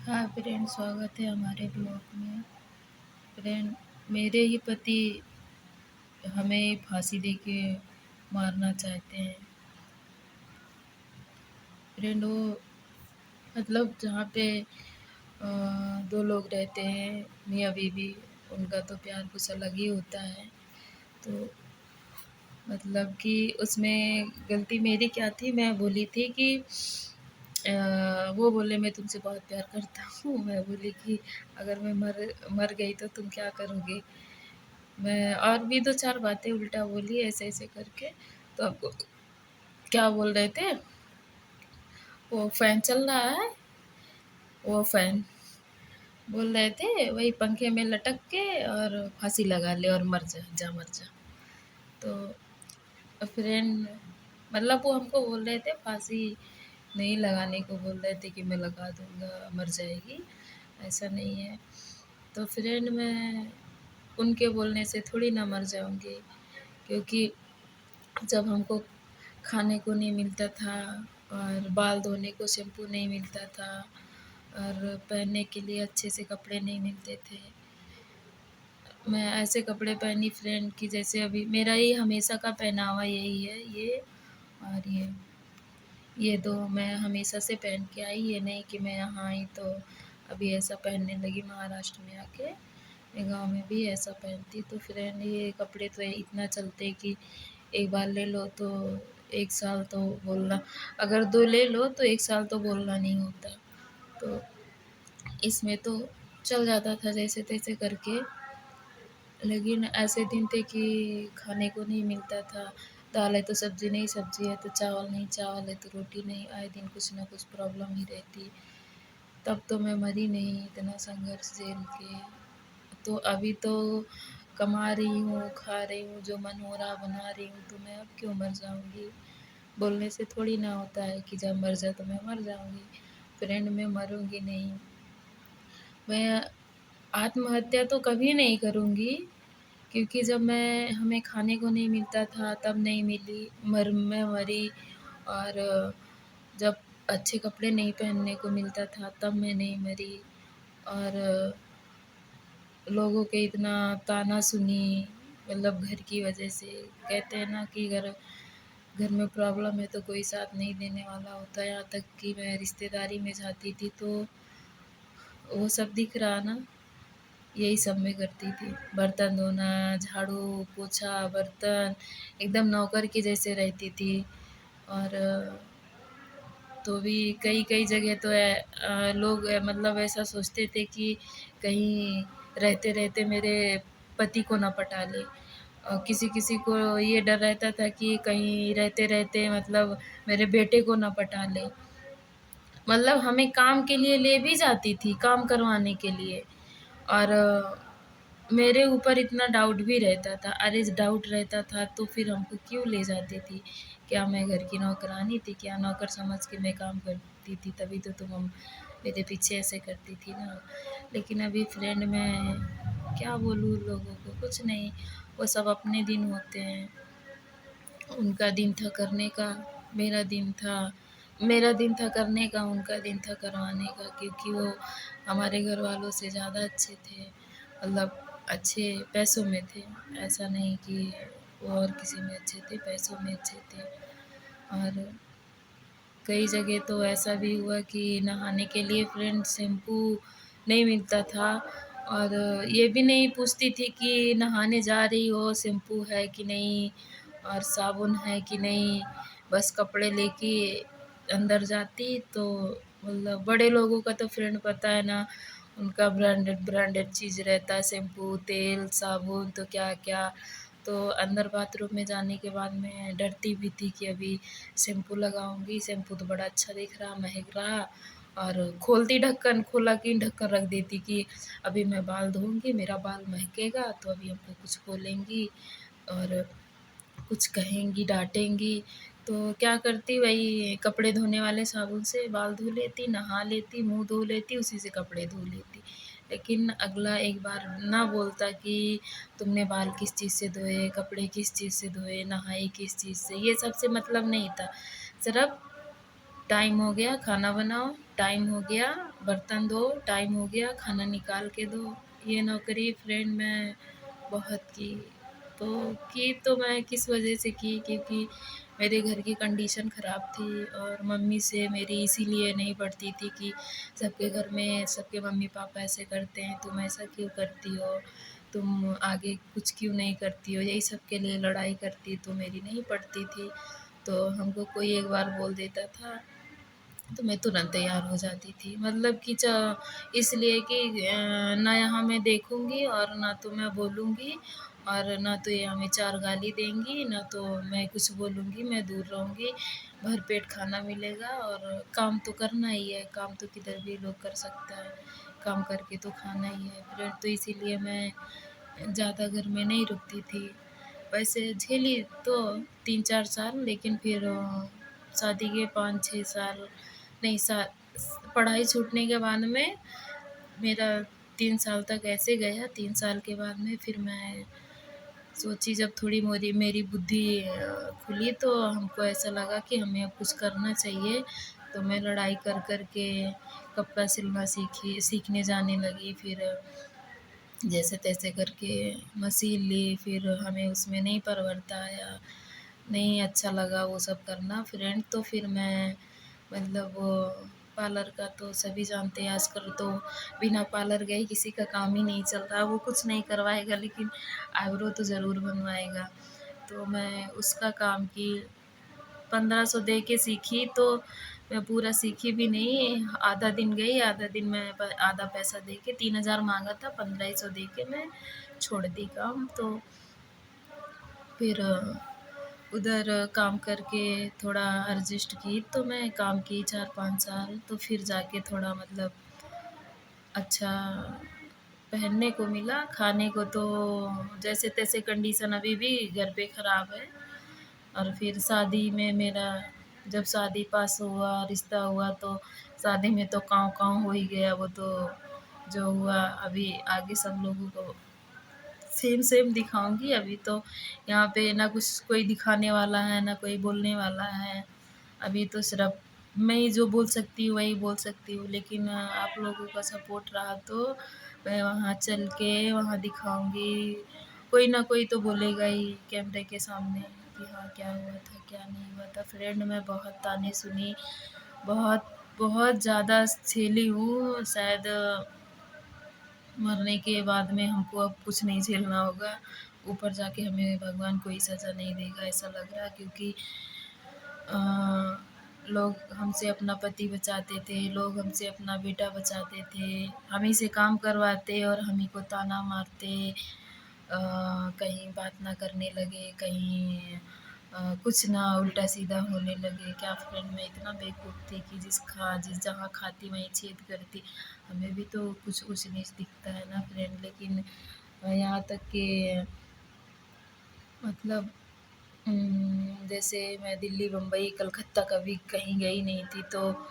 हाँ फ्रेंड, स्वागत है हमारे ब्लॉग में। फ्रेंड, मेरे ही पति हमें फांसी देके मारना चाहते हैं। फ्रेंड, वो मतलब जहाँ पे दो लोग रहते हैं, मियाँ बीवी, उनका तो प्यार कुछ अलग ही होता है। तो मतलब कि उसमें गलती मेरी क्या थी, मैं बोली थी कि वो बोले मैं तुमसे बहुत प्यार करता हूँ। मैं बोली कि अगर मैं मर मर गई तो तुम क्या करोगे। मैं और भी 2-4 बातें उल्टा बोली ऐसे-ऐसे करके। तो आपको क्या बोल रहे थे, वो फ़ैन चल रहा है, वो फ़ैन बोल रहे थे वही पंखे में लटक के और फांसी लगा ले और मर जा, जा मर जा। तो फ्रेंड, मतलब वो हमको बोल रहे थे फांसी नहीं लगाने को बोल रहे थे कि मैं लगा दूँगा, मर जाएगी, ऐसा नहीं है। तो फ्रेंड, मैं उनके बोलने से थोड़ी ना मर जाऊँगी, क्योंकि जब हमको खाने को नहीं मिलता था और बाल धोने को शैम्पू नहीं मिलता था और पहनने के लिए अच्छे से कपड़े नहीं मिलते थे। मैं ऐसे कपड़े पहनी फ्रेंड कि जैसे अभी मेरा ये हमेशा का पहनावा यही है, ये और ये 2 मैं हमेशा से पहन के आई। ये नहीं कि मैं यहाँ आई तो अभी ऐसा पहनने लगी महाराष्ट्र में आके। मैं गाँव में भी ऐसा पहनती। तो फ्रेंड, ये कपड़े तो इतना चलते कि एक बार ले लो तो 1 साल तो बोलना, अगर 2 ले लो तो 1 साल तो बोलना नहीं होता। तो इसमें तो चल जाता था जैसे-तैसे करके। लेकिन ऐसे दिन थे कि खाने को नहीं मिलता था। दाल है तो सब्ज़ी नहीं, सब्ज़ी है तो चावल नहीं, चावल है तो रोटी नहीं, आए दिन कुछ ना कुछ प्रॉब्लम ही रहती। तब तो मैं मरी नहीं इतना संघर्ष झेल के। तो अभी तो कमा रही हूँ, खा रही हूँ, जो मन हो रहा बना रही हूँ, तो मैं अब क्यों मर जाऊँगी। बोलने से थोड़ी ना होता है कि जब मर जाए तो मैं मर जाऊँगी। फ्रेंड, मैं मरूँगी नहीं। मैं आत्महत्या तो कभी नहीं करूँगी, क्योंकि जब हमें खाने को नहीं मिलता था तब नहीं मिली, मैं मरी। और जब अच्छे कपड़े नहीं पहनने को मिलता था तब मैं नहीं मरी। और लोगों के इतना ताना सुनी, मतलब घर की वजह से। कहते हैं ना कि घर घर में प्रॉब्लम है तो कोई साथ नहीं देने वाला होता। यहाँ तक कि मैं रिश्तेदारी में जाती थी तो वो सब दिख रहा ना, यही सब मैं करती थी। बर्तन धोना, झाड़ू, पोछा, बर्तन, एकदम नौकर की जैसे रहती थी। और तो भी कई-कई जगह तो लोग मतलब ऐसा सोचते थे कि कहीं रहते-रहते मेरे पति को ना पटा ले। किसी-किसी को ये डर रहता था कि कहीं रहते-रहते मतलब मेरे बेटे को ना पटा ले। मतलब हमें काम के लिए ले भी जाती थी, काम करवाने के लिए। और मेरे ऊपर इतना डाउट भी रहता था। अरे डाउट रहता था तो फिर हमको क्यों ले जाती थी? क्या मैं घर की नौकरानी थी क्या? नौकर समझ के मैं काम करती थी, तभी तो तुम मेरे पीछे ऐसे करती थी ना। लेकिन अभी फ्रेंड, मैं क्या बोलूँ लोगों को, कुछ नहीं, वो सब अपने दिन होते हैं। उनका दिन था करने का, मेरा दिन था मेरा दिन था करने का, उनका दिन था करवाने का, क्योंकि वो हमारे घर वालों से ज़्यादा अच्छे थे। मतलब अच्छे पैसों में थे, ऐसा नहीं कि वो और किसी में अच्छे थे, पैसों में अच्छे थे। और कई जगह तो ऐसा भी हुआ कि नहाने के लिए फ्रेंड शैम्पू नहीं मिलता था। और ये भी नहीं पूछती थी कि नहाने जा रही हो शैम्पू है कि नहीं और साबुन है कि नहीं, बस कपड़े लेके अंदर जाती। तो मतलब बड़े लोगों का तो फ्रेंड पता है ना, उनका ब्रांडेड ब्रांडेड चीज़ रहता है, शैम्पू, तेल, साबुन तो क्या-क्या। तो अंदर बाथरूम में जाने के बाद मैं डरती भी थी कि अभी शैम्पू लगाऊँगी, शैम्पू तो बड़ा अच्छा दिख रहा, महक रहा। और खोलती ढक्कन, खोला कि ढक्कन रख देती कि अभी मैं बाल धोऊँगी, मेरा बाल महकेगा तो अभी हमको कुछ बोलेंगी और कुछ कहेंगी, डाँटेंगी। तो क्या करती, वही कपड़े धोने वाले साबुन से बाल धो लेती, नहा लेती, मुँह धो लेती, उसी से कपड़े धो लेती। लेकिन अगला एक बार ना बोलता कि तुमने बाल किस चीज़ से धोए, कपड़े किस चीज़ से धोए, नहाई किस चीज़ से, ये सब से मतलब नहीं था। सिर्फ़ टाइम हो गया, खाना बनाओ, टाइम हो गया, बर्तन धो, टाइम हो गया, खाना निकाल के दो। ये नौकरी फ्रेंड मैं बहुत की। तो मैं किस वजह से की, क्योंकि मेरे घर की कंडीशन ख़राब थी और मम्मी से मेरी इसीलिए नहीं पड़ती थी कि सबके घर में सबके मम्मी पापा ऐसे करते हैं, तुम ऐसा क्यों करती हो, तुम आगे कुछ क्यों नहीं करती हो, यही सब के लिए लड़ाई करती, तो मेरी नहीं पड़ती थी। तो हमको कोई एक बार बोल देता था तो मैं तुरंत तैयार हो जाती थी, मतलब कि इसलिए कि ना यहाँ मैं देखूँगी और ना तो मैं बोलूँगी, और ना तो ये हमें चार गाली देंगी, ना तो मैं कुछ बोलूँगी, मैं दूर रहूँगी, भरपेट खाना मिलेगा और काम तो करना ही है, काम तो किधर भी लोग कर सकता है, काम करके तो खाना ही है। फिर तो इसीलिए मैं ज़्यादा घर में नहीं रुकती थी। वैसे झेली तो 3-4 साल, लेकिन फिर शादी के 5-6 साल नहीं, पढ़ाई छूटने के बाद में मेरा 3 साल तक ऐसे गया। 3 साल के बाद में फिर मैं सोची, जब थोड़ी मोरी मेरी बुद्धि खुली, तो हमको ऐसा लगा कि हमें अब कुछ करना चाहिए। तो मैं लड़ाई कर कर के कपड़ा सिलना सीखने जाने लगी। फिर जैसे तैसे करके मशीन ली, फिर हमें उसमें नहीं परवरता आया, नहीं अच्छा लगा वो सब करना फ्रेंड। तो फिर मैं, मतलब वो पार्लर का तो सभी जानते हैं आजकल तो बिना पार्लर गए किसी का काम ही नहीं चल रहा। वो कुछ नहीं करवाएगा लेकिन आईब्रो तो ज़रूर बनवाएगा। तो मैं उसका काम की 1500 दे के सीखी, तो मैं पूरा सीखी भी नहीं, आधा दिन गई, आधा दिन मैं आधा पैसा दे के 3000 मांगा था, 1500 दे के मैं छोड़ दी काम। तो फिर उधर काम करके थोड़ा एडजस्ट की, तो मैं काम की 4-5 साल, तो फिर जाके थोड़ा मतलब अच्छा पहनने को मिला। खाने को तो जैसे तैसे कंडीशन अभी भी घर पे ख़राब है। और फिर शादी में मेरा, जब शादी पास हुआ, रिश्ता हुआ, तो शादी में तो काँव-काँव हो ही गया। वो तो जो हुआ, अभी आगे सब लोगों को सेम सेम दिखाऊँगी। अभी तो यहाँ पे ना कुछ कोई दिखाने वाला है, ना कोई बोलने वाला है। अभी तो सिर्फ़ मैं ही जो बोल सकती हूँ वही बोल सकती हूँ, लेकिन आप लोगों का सपोर्ट रहा तो मैं वहाँ चल के वहाँ दिखाऊँगी। कोई ना कोई तो बोलेगा ही कैमरे के सामने कि हाँ, क्या हुआ था, क्या नहीं हुआ था। फ्रेंड मैं बहुत ताने सुनी, बहुत बहुत ज़्यादा झेली हूँ। शायद मरने के बाद में हमको अब कुछ नहीं झेलना होगा। ऊपर जाके हमें भगवान कोई सज़ा नहीं देगा, ऐसा लग रहा है, क्योंकि अ, लोग हमसे अपना पति बचाते थे, लोग हमसे अपना बेटा बचाते थे, हम ही से काम करवाते और हम ही को ताना मारते। कहीं बात ना करने लगे, कहीं कुछ ना उल्टा-सीधा होने लगे। क्या फ्रेंड मैं इतना बेवकूफ़ थी कि जिस जहाँ खाती वहीं छेद करती। हमें भी तो कुछ ऊँच-नीच दिखता है ना फ्रेंड, लेकिन यहाँ तक कि मतलब जैसे मैं दिल्ली, बम्बई, कलकत्ता कभी कहीं गई नहीं थी, तो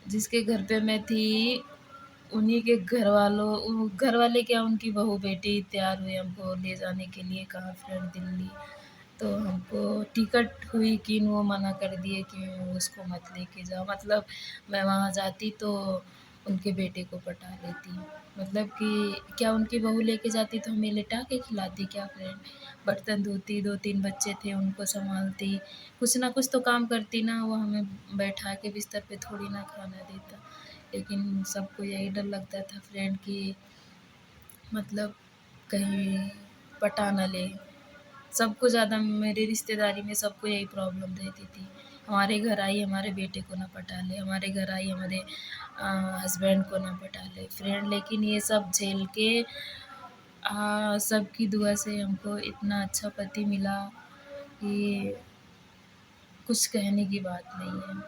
जिसके घर पे मैं थी उन्हीं के घर वाले क्या, उनकी बहू बेटी तैयार हुए हमको ले जाने के लिए, कहाँ फ्रेंड, दिल्ली। तो हमको टिकट हुई कि वो मना कर दिए कि उसको मत लेके जाओ। मतलब मैं वहाँ जाती तो उनके बेटे को पटा लेती। मतलब कि क्या उनकी बहू लेके जाती तो हमें लिटा के खिलाती क्या फ्रेंड? बर्तन धोती, 2-3 बच्चे थे उनको सँभालती, कुछ ना कुछ तो काम करती ना, वो हमें बैठा के बिस्तर पे थोड़ी ना खाना देता। लेकिन सबको यही डर लगता था फ्रेंड कि मतलब कहीं पटा ना ले। सबको ज़्यादा मेरी रिश्तेदारी में सबको यही प्रॉब्लम रहती थी। हमारे घर आई हमारे बेटे को ना पटा ले, हमारे घर आई हमारे हस्बैंड को ना पटा ले फ्रेंड। लेकिन ये सब झेल के सबकी दुआ से हमको इतना अच्छा पति मिला कि कुछ कहने की बात नहीं है।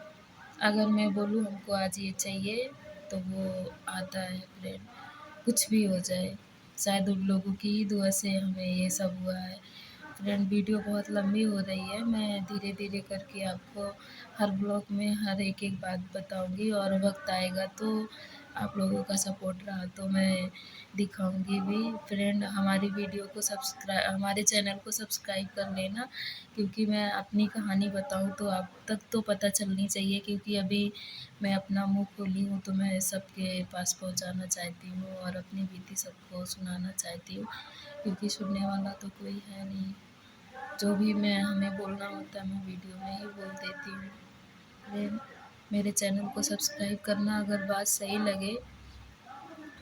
अगर मैं बोलूँ हमको आज ये चाहिए तो वो आता है फ्रेंड, कुछ भी हो जाए। शायद उन लोगों की ही दुआ से हमें ये सब हुआ है। फ्रेंड वीडियो बहुत लंबी हो रही है, मैं धीरे-धीरे करके आपको हर ब्लॉग में हर एक-एक बात बताऊँगी, और वक़्त आएगा तो आप लोगों का सपोर्ट रहा तो मैं दिखाऊंगी भी। फ्रेंड, हमारी वीडियो को हमारे चैनल को सब्सक्राइब कर लेना, क्योंकि मैं अपनी कहानी बताऊं तो आप तक तो पता चलनी चाहिए, क्योंकि अभी मैं अपना मुंह खोली हूँ तो मैं सबके पास पहुंचाना चाहती हूँ और अपनी बीती सबको सुनाना चाहती हूँ, क्योंकि सुनने वाला तो कोई है नहीं। जो भी मैं हमें बोलना होता है मैं वीडियो में ही बोल देती हूँ। मेरे चैनल को सब्सक्राइब करना, अगर बात सही लगे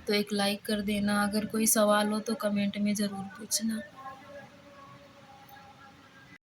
तो एक लाइक कर देना, अगर कोई सवाल हो तो कमेंट में ज़रूर पूछना।